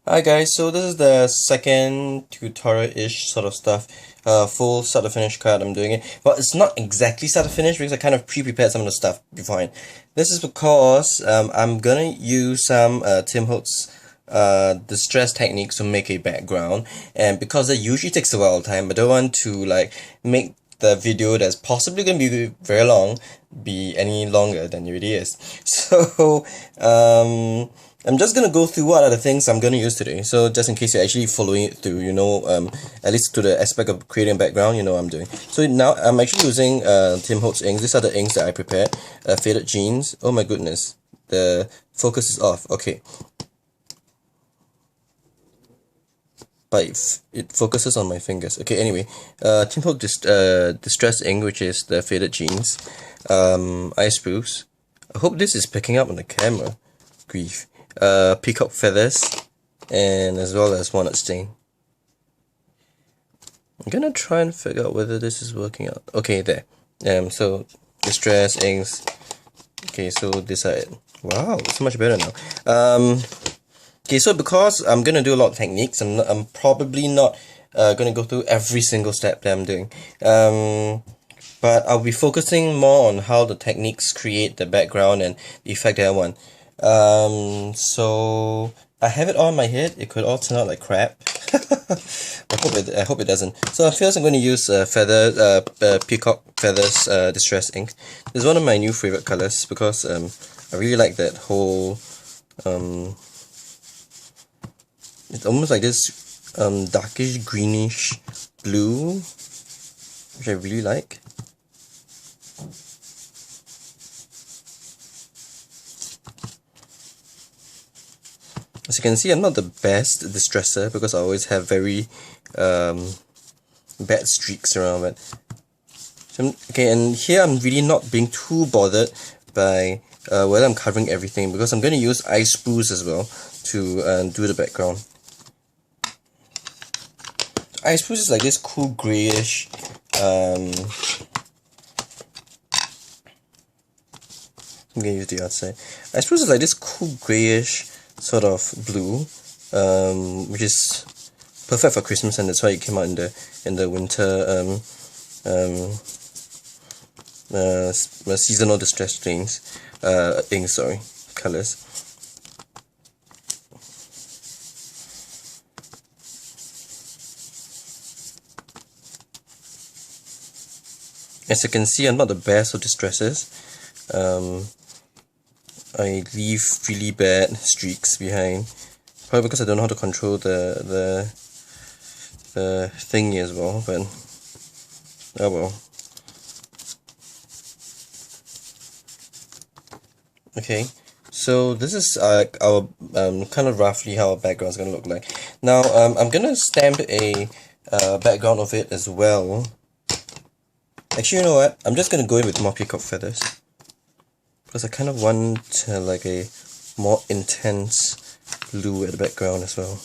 Hi guys, so this is the second tutorial-ish sort of stuff, full start to finish card I'm doing it. Well, it's not exactly start to finish because I kind of pre-prepared some of the stuff beforehand. This is because I'm gonna use some Tim Holtz distress techniques to make a background, and because it usually takes a while of time, I don't want to like make the video that's possibly gonna be very long be any longer than it really is. So I'm just gonna go through what are the things I'm gonna use today. So just in case you're actually following it through, at least to the aspect of creating a background, you know what I'm doing. So now I'm actually using Tim Holtz inks. These are the inks that I prepared. Faded jeans. Oh my goodness, the focus is off. Okay. But it focuses on my fingers. Okay, anyway, Tim Holtz Distress ink, which is the faded jeans, ice spruce. I hope this is picking up on the camera. Grief. Peacock feathers, and as well as walnut stain. I'm gonna try and figure out whether this is working out. Okay, there. So distress inks. Okay, so these are it. Wow, it's much better now. Okay, so because I'm gonna do a lot of techniques, I'm probably not gonna go through every single step that I'm doing. But I'll be focusing more on how the techniques create the background and the effect that I want. So I have it all in my head. It could all turn out like crap. I hope it doesn't. So first I'm going to use peacock feathers distress ink. This is one of my new favorite colors because I really like that whole it's almost like this darkish greenish blue, which I really like. As you can see, I'm not the best distresser because I always have very bad streaks around it. So, okay, and here I'm really not being too bothered by whether I'm covering everything because I'm going to use ice spruce as well to do the background. Ice spruce is like this cool greyish I'm going to use the outside. Ice spruce is like this cool greyish sort of blue, which is perfect for Christmas, and that's why it came out in the winter seasonal distress things, colors. As you can see, I'm not the best of distresses. I leave really bad streaks behind, probably because I don't know how to control the thingy as well, but oh well. Okay, so this is our kind of roughly how our background is gonna look like. Now I'm gonna stamp a background of it as well. Actually, you know what? I'm just gonna go in with more peacock feathers because I kind of want like a more intense blue at the background as well.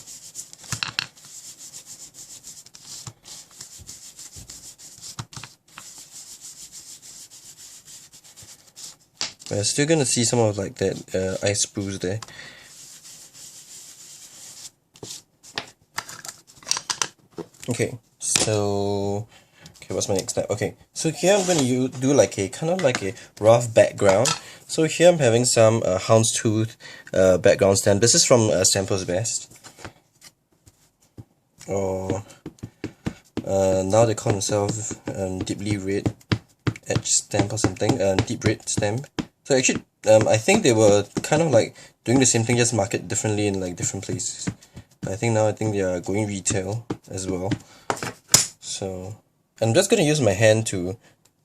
But I'm still gonna see some of like that ice spruce there. Okay, so what's my next step? Okay, so here I'm going to do like a kind of like a rough background. So here I'm having some houndstooth background stamp. This is from Stamper's Best. Or now they call themselves deeply red edge stamp or something. Deep red stamp. So actually, I think they were kind of like doing the same thing, just market differently in like different places. I think they are going retail as well. So I'm just going to use my hand to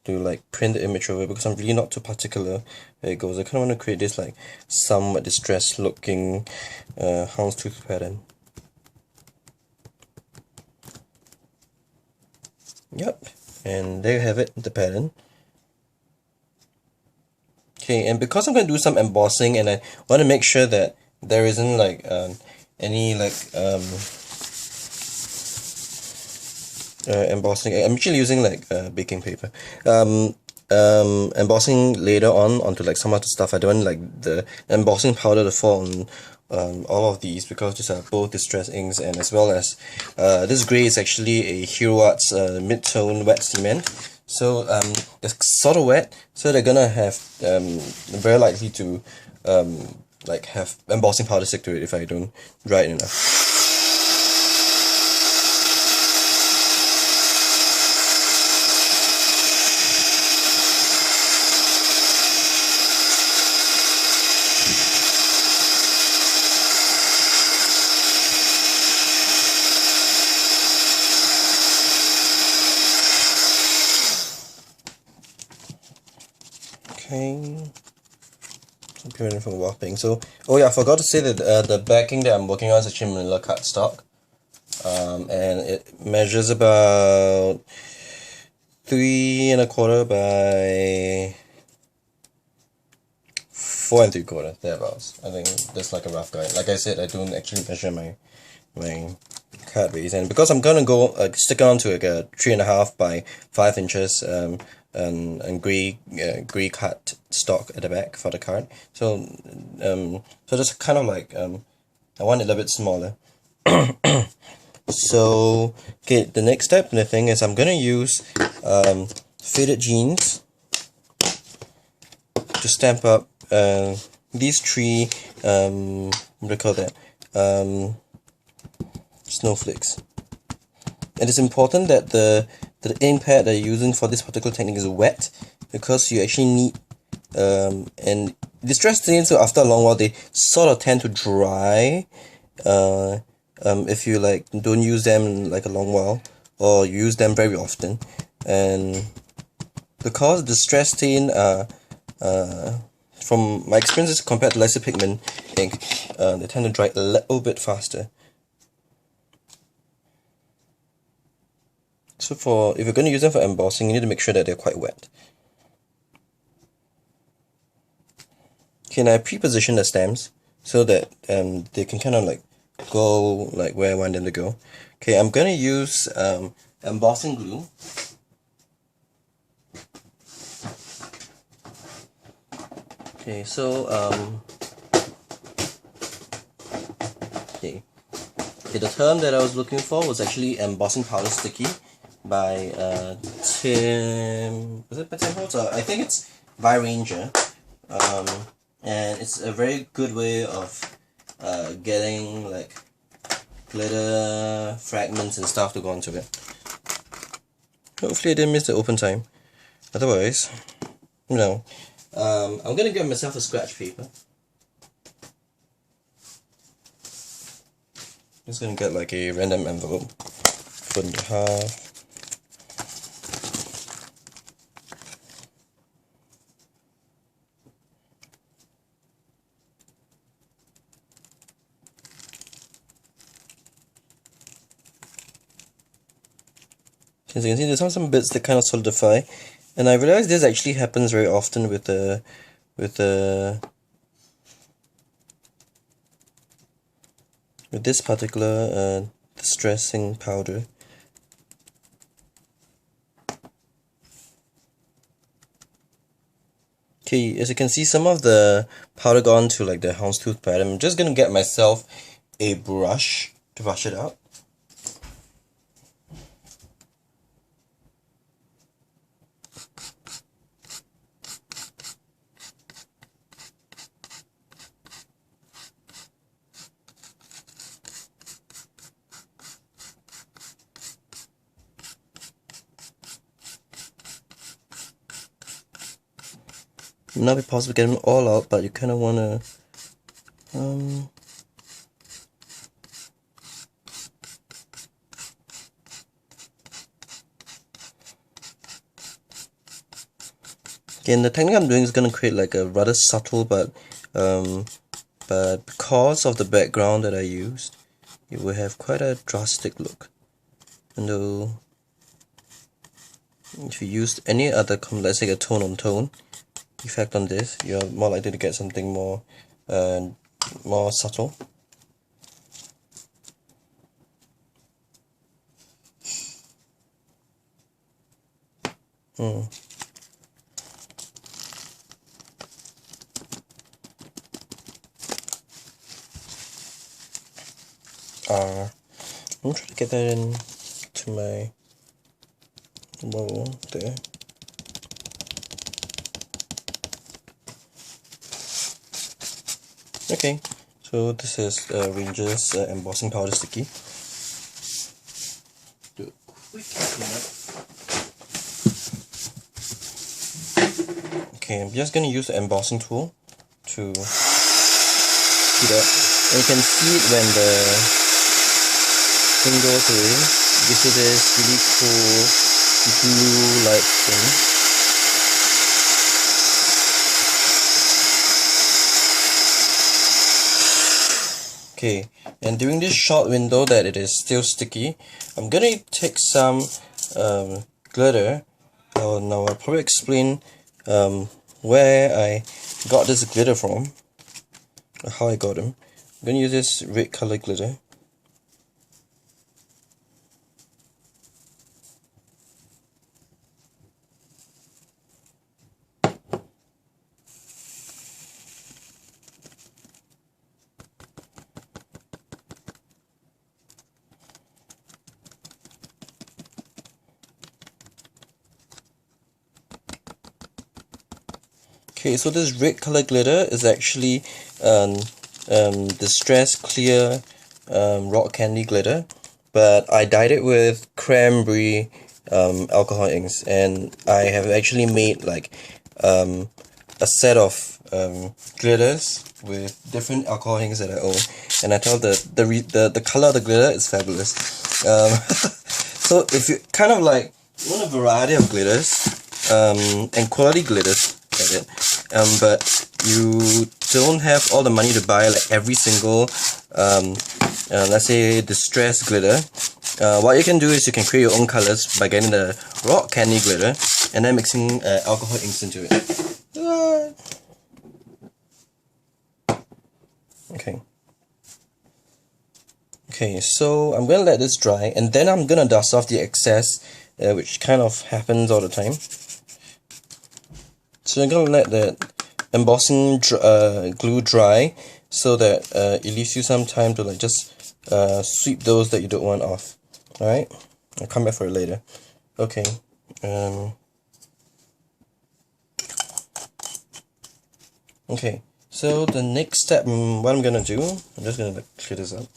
like print the image over because I'm really not too particular where it goes. I kind of want to create this like somewhat distressed looking houndstooth pattern. Yep, and there you have it, the pattern. Okay, and because I'm going to do some embossing and I want to make sure that there isn't like any like embossing. I'm actually using like baking paper. Embossing later on onto like some other stuff. I don't want like the embossing powder to fall all of these because these are both distress inks, and as well as this grey is actually a Hero Arts mid-tone wet cement. So it's sort of wet, so they're gonna have very likely to like have embossing powder stick to it if I don't dry it enough. Okay, I'm preparing for warping. So, oh yeah, I forgot to say that the backing that I'm working on is actually manila cardstock, and it measures about 3¼ by 4¾ thereabouts. I think that's like a rough guide. Like I said, I don't actually measure my card base, and because I'm gonna go stick on to like a 3½ by 5 inches and grey card stock at the back for the card. So so just kind of like I want it a little bit smaller. So okay, the next step in the thing is I'm gonna use faded jeans to stamp up these three what do you call that, snowflakes. It is important that the ink pad that you're using for this particular technique is wet, because you actually need and distress stains, so after a long while they sort of tend to dry if you like don't use them in like a long while, or you use them very often. And because distress stain from my experiences compared to lesser pigment ink, they tend to dry a little bit faster. So if you're going to use them for embossing, you need to make sure that they're quite wet. Okay, now I pre-position the stamps so that they can kind of like go like where I want them to go. Okay, I'm going to use embossing glue. Okay, so okay, the term that I was looking for was actually embossing powder sticky by Tim. Was it by Tim Holtz? I think it's by Ranger, and it's a very good way of getting like glitter fragments and stuff to go onto it. Hopefully I didn't miss the open time. Otherwise, no. I'm gonna get myself a scratch paper. Just gonna get like a random envelope, fold it in half. As you can see, there's some bits that kind of solidify, and I realize this actually happens very often with this particular distressing powder. Okay, as you can see, some of the powder gone to like the houndstooth pattern. I'm just gonna get myself a brush to brush it out. It may not be possible to get them all out, but you kind of want to again, the technique I'm doing is going to create like a rather subtle but because of the background that I used, it will have quite a drastic look. And though if you used any other, let's say a tone on tone effect on this, you're more likely to get something more subtle. R. I'm trying to get that in to my bowl there. Okay, so this is Ranger's embossing powder sticky. Do a quick cleanup. Okay, I'm just gonna use the embossing tool to do that. And you can see it when the thing goes away. It gives you this really cool glue-like thing. Okay, and during this short window that it is still sticky, I'm gonna take some glitter. Now I'll probably explain where I got this glitter from, or how I got them. I'm gonna use this red color glitter. Okay, so this red color glitter is actually distressed clear rock candy glitter, but I dyed it with cranberry alcohol inks, and I have actually made like a set of glitters with different alcohol inks that I own, and I tell the color of the glitter is fabulous. So if you kind of like want a variety of glitters and quality glitters, but you don't have all the money to buy like every single let's say distressed glitter, what you can do is you can create your own colors by getting the rock candy glitter and then mixing alcohol inks into it. Okay, so I'm gonna let this dry, and then I'm gonna dust off the excess, which kind of happens all the time. So I'm gonna let the embossing glue dry, so that it leaves you some time to like just sweep those that you don't want off. Alright, I'll come back for it later. Okay. Okay, so the next step, what I'm gonna do, I'm just gonna like clear this up.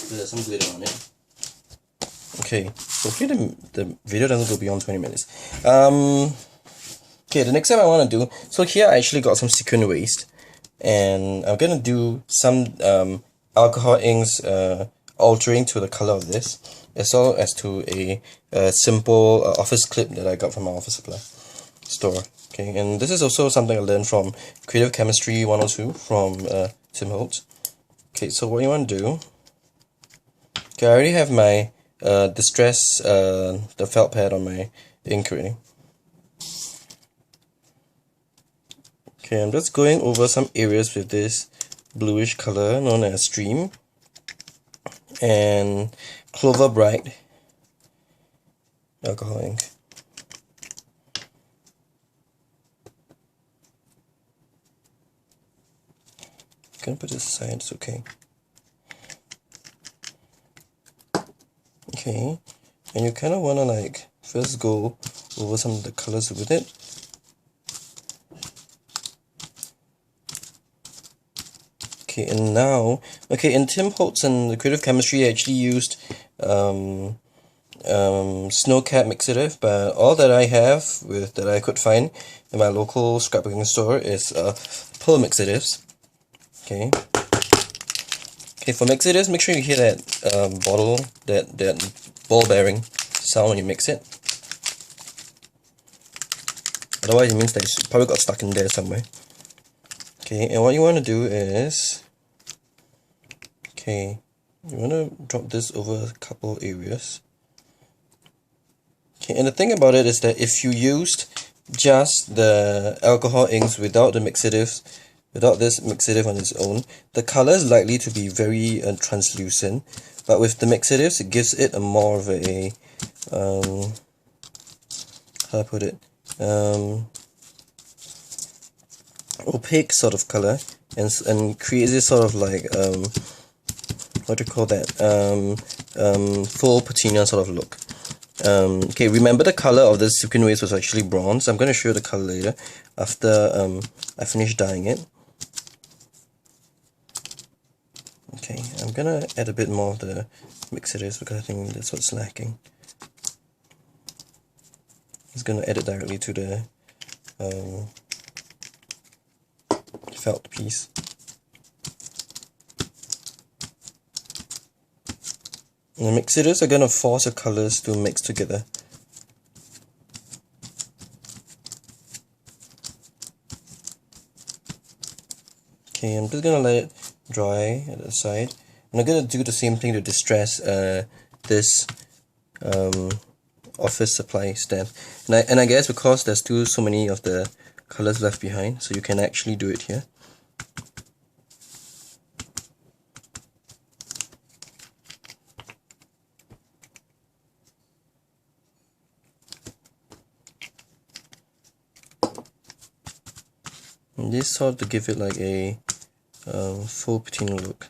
There's some glitter on it. Okay, hopefully the video doesn't go beyond 20 minutes. Okay, the next step I want to do, so here I actually got some sequin waste, and I'm gonna do some alcohol inks altering to the color of this, as well as to a simple office clip that I got from my office supply store. Okay, and this is also something I learned from Creative Chemistry 102 from Tim Holtz. Okay, so what you want to do, okay, I already have my distress, the felt pad on my ink already. Okay, I'm just going over some areas with this bluish color known as Stream and Clover Bright alcohol ink. I'm gonna put this aside, it's okay. Okay, and you kind of want to like first go over some of the colors with it. Okay, and now, okay, in Tim Holtz and the Creative Chemistry, I actually used Snowcat mixative, but all that I have that I could find in my local scrapbooking store is pearl mixatives. Okay. Okay, for mixatives, make sure you hear that bottle, that ball bearing sound when you mix it. Otherwise, it means that it's probably got stuck in there somewhere. Okay, and what you want to do is, okay, you want to drop this over a couple areas. Okay, and the thing about it is that if you used just the alcohol inks without the mixatives, without this mixative on its own, the color is likely to be very translucent, but with the mixatives, it gives it a more of a, how do I put it, opaque sort of color, and creates this sort of like what do you call that, full patina sort of look. Okay, remember the color of this sequin waist was actually bronze. I'm going to show you the color later after I finish dyeing it. Okay, I'm going to add a bit more of the mixers because I think that's what's lacking. It's going to add it directly to the felt piece. And the mixers are going to force the colors to mix together. Okay, I'm just going to let it dry at the side. And I'm going to do the same thing to distress this office supply stamp. And I guess because there's still so many of the colors left behind, so you can actually do it here. And this sort to give it like a full patina look.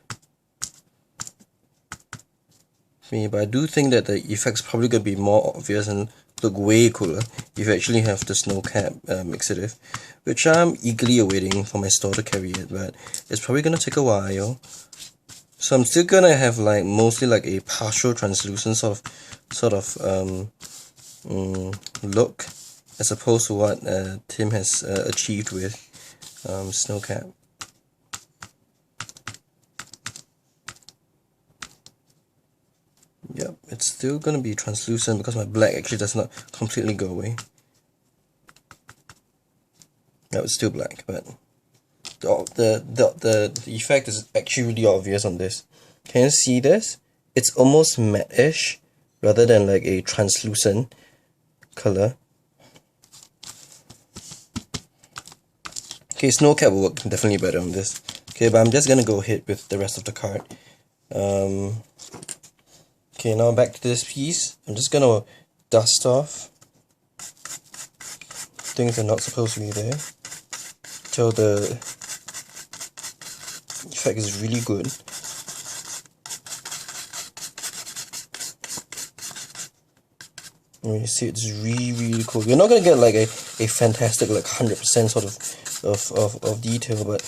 But I do think that the effect's probably going to be more obvious and look way cooler if you actually have the snow cap mixative, which I'm eagerly awaiting for my store to carry it, but it's probably going to take a while. So I'm still going to have like mostly like a partial translucent sort of look, as opposed to what Tim has achieved with snow cap. Yep, it's still going to be translucent because my black actually does not completely go away. No, it's still black, but the effect is actually really obvious on this. Can you see this? It's almost matte-ish rather than like a translucent color. Okay, snow cap will work definitely better on this. Okay, but I'm just going to go ahead with the rest of the card. Okay, now back to this piece. I'm just going to dust off things that are not supposed to be there till the effect is really good. And you see it's really cool. You're not going to get like a fantastic like 100% sort of detail, but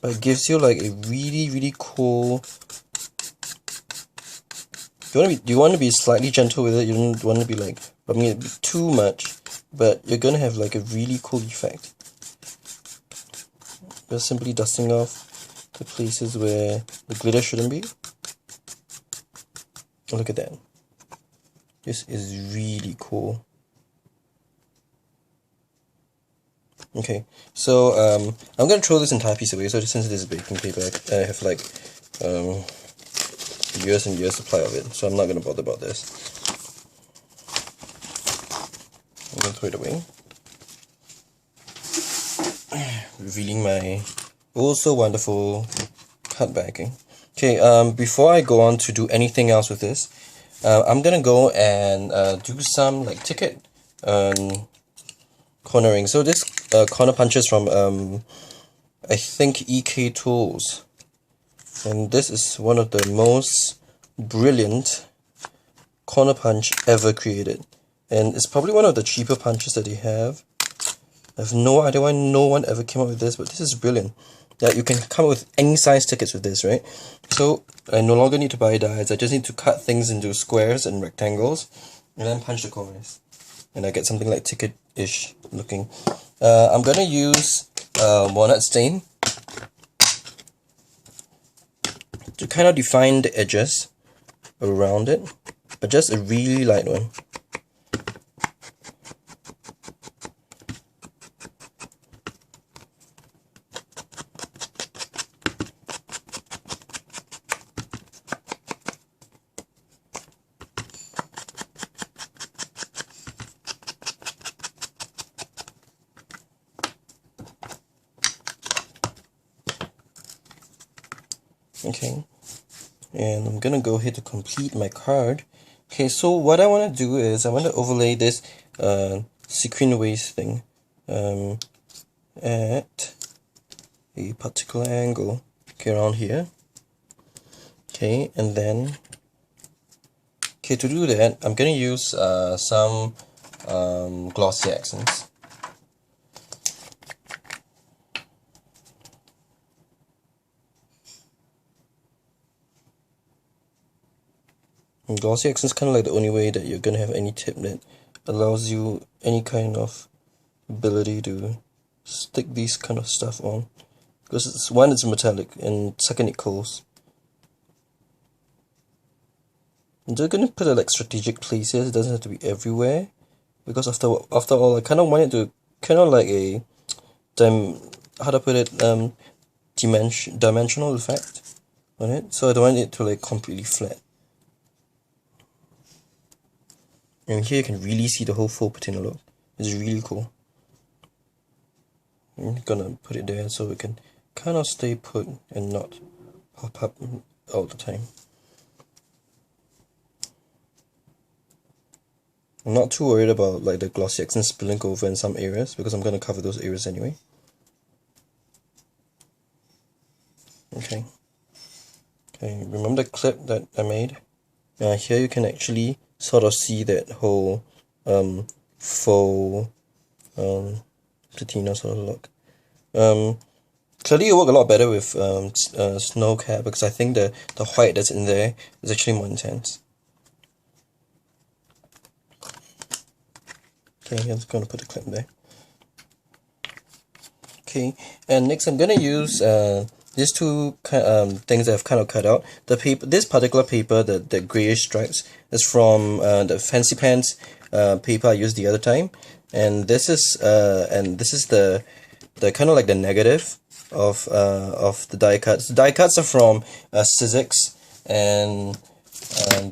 it gives you like a really cool. You want to be slightly gentle with it. You don't want to be like rubbing it too much, but you're gonna have like a really cool effect. Just simply dusting off the places where the glitter shouldn't be. Look at that. This is really cool. Okay, so I'm gonna throw this entire piece away. So since it is baking paper, I have like years and years supply of it. So I'm not gonna bother about this. I'm gonna throw it away, revealing my also wonderful cut backing. Okay, before I go on to do anything else with this, I'm gonna go and do some like ticket cornering. So this corner punch is from I think EK Tools, and this is one of the most brilliant corner punch ever created, and it's probably one of the cheaper punches that they have. I have no idea why no one ever came up with this, but this is brilliant. Yeah, you can come up with any size tickets with this, right? So I no longer need to buy dies. I just need to cut things into squares and rectangles and then punch the corners, and I get something like ticket-ish looking. I'm gonna use walnut stain to kind of define the edges around it, but just a really light one. Okay, and I'm gonna go ahead to complete my card. Okay, so what I want to do is I want to overlay this sequin waist thing at a particular angle, okay, around here. Okay, and then, okay, to do that, I'm gonna use some glossy accents. And glossy accents is kind of like the only way that you're gonna have any tip that allows you any kind of ability to stick these kind of stuff on, because it's, one, it's metallic, and second, it cools. I'm just gonna put a like strategic places. It doesn't have to be everywhere, because after all, I kind of want it to kind of like a how to put it, dimensional effect on it. So I don't want it to like completely flat. And here you can really see the whole faux patina look. It's really cool. I'm gonna put it there so it can kind of stay put and not pop up all the time. I'm not too worried about like the glossy accent spilling over in some areas, because I'm gonna cover those areas anyway. Okay. Okay, remember the clip that I made? Here you can actually sort of see that whole faux patina sort of look. Clearly it work a lot better with snow cap, because I think the white that's in there is actually more intense. Okay, I'm just gonna put the clip there. Okay, and next I'm gonna use these two things that I've kind of cut out. The paper, this particular paper, the grayish stripes, is from the Fancy Pants paper I used the other time, and this is the kind of like the negative of the die cuts. The die cuts are from Sizzix, and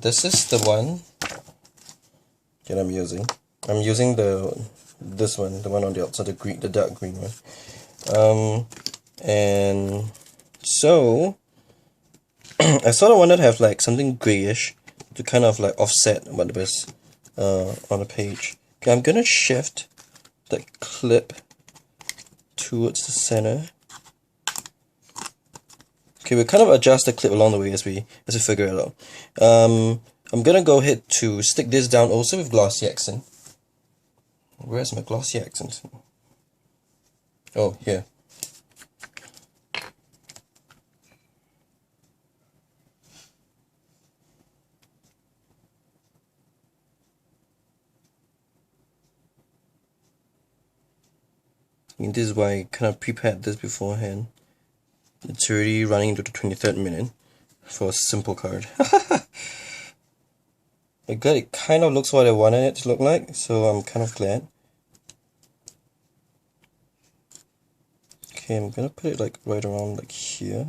this is the one that I'm using. I'm using this one, the one on the outside, the dark green one. And so I sort of wanted to have like something grayish to kind of like offset what was on the page. Okay, I'm gonna shift the clip towards the center. Okay, we kind of adjust the clip along the way as we figure it out. I'm gonna go ahead to stick this down also with glossy accent. Where's my glossy accent? Oh, here. And this is why I kind of prepared this beforehand. It's already running into the 23rd minute for a simple card. It kind of looks what I wanted it to look like, so I'm kind of glad. Okay, I'm gonna put it like right around like here.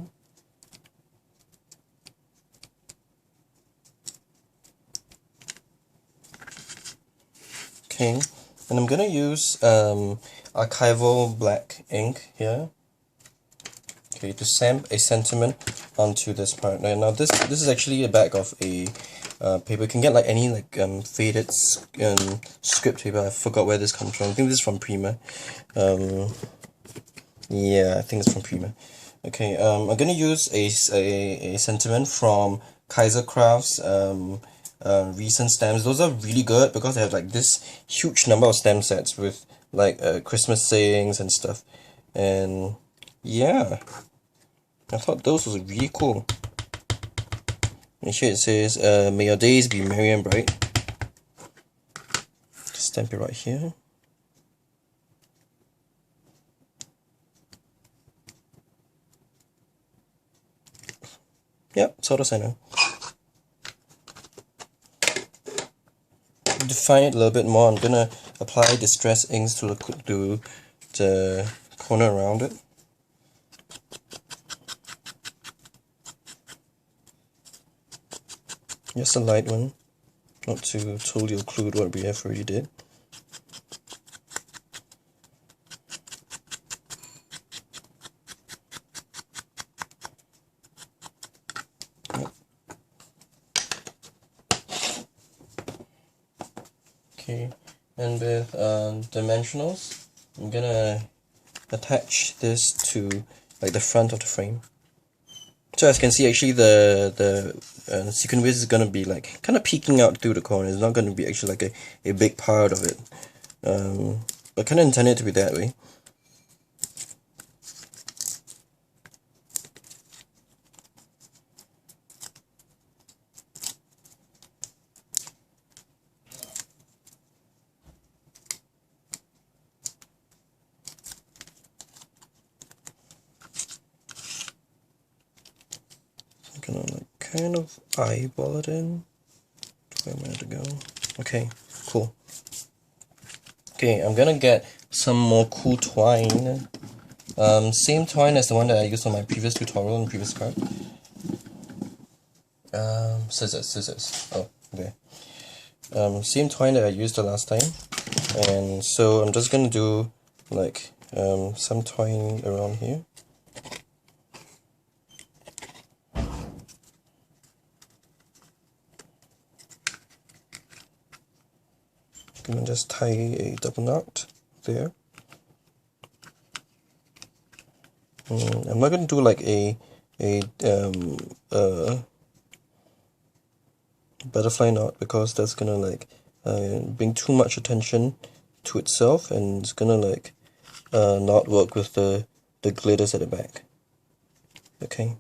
Okay, and I'm gonna use archival black ink here. Okay, to stamp a sentiment onto this part. Now this is actually a back of a paper. You can get like any like faded script paper. I forgot where this comes from. I think this is from Prima. Yeah, I think it's from Prima. Okay, I'm gonna use a sentiment from Kaiser Craft's recent stamps. Those are really good because they have like this huge number of stamp sets with like Christmas sayings and stuff. And yeah, I thought those was really cool. And here it says, may your days be merry and bright. Stamp it right here. Yep, sort of center. To define it a little bit more, I'm gonna apply distress inks to the corner around it. Just a light one, not to totally occlude what we have already did. Okay, and with dimensionals, I'm gonna attach this to like the front of the frame. So as you can see, actually the sequin width is gonna be like kind of peeking out through the corner. It's not gonna be actually like a big part of it. But kind of intended to be that way. I'm gonna like kind of eyeball it in. Where am I to go? Okay, cool. Okay, I'm gonna get some more cool twine. Same twine as the one that I used on my previous tutorial and previous card. Scissors. Oh, okay. Same twine that I used the last time. And so I'm just gonna do like some twine around here. I'm gonna just tie a double knot there. I'm not gonna do like a butterfly knot, because that's gonna like bring too much attention to itself, and it's gonna like not work with the glitters at the back. Okay.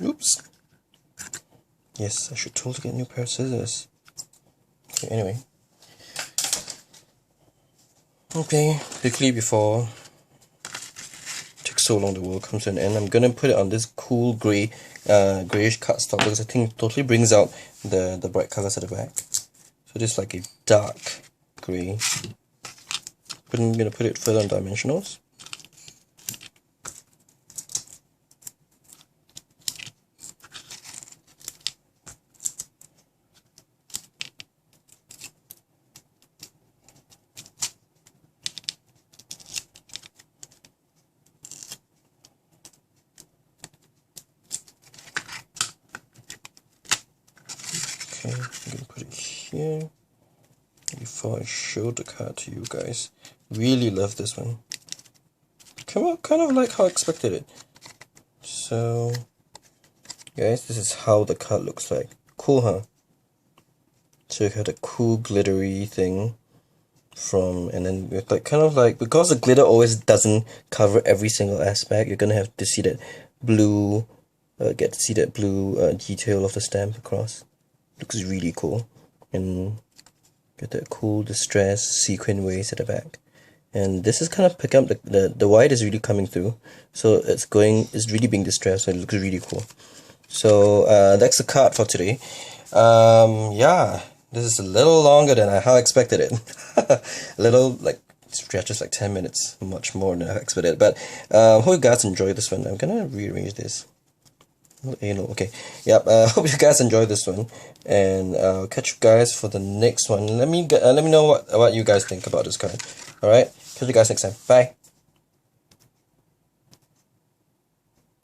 Oops. Yes, I should totally get a new pair of scissors. Okay, anyway. Okay, quickly before it takes so long the world comes to an end, I'm gonna put it on this cool grey, greyish cardstock, because I think it totally brings out the bright colors at the back. So this is like a dark grey. But I'm gonna put it further on dimensionals. Okay, I'm gonna put it here before I show the card to you guys. Really love this one. Kind of like how I expected it. So, guys, this is how the card looks like. Cool, huh? So you have the cool glittery thing from, and then with like kind of like, because the glitter always doesn't cover every single aspect, you're gonna have to see that blue, get to see that blue detail of the stamp across. Looks really cool, and get that cool distress sequin waist at the back. And this is kind of picking up the white is really coming through, so it's really being distressed, so it looks really cool. So that's the card for today. Yeah, this is a little longer than how I expected it. A little like stretches like 10 minutes, much more than I expected. But hope you guys enjoyed this one. I'm gonna rearrange this. Anal. Okay, yep. Hope you guys enjoyed this one, and I'll catch you guys for the next one. Let me know what you guys think about this card. All right, catch you guys next time. Bye.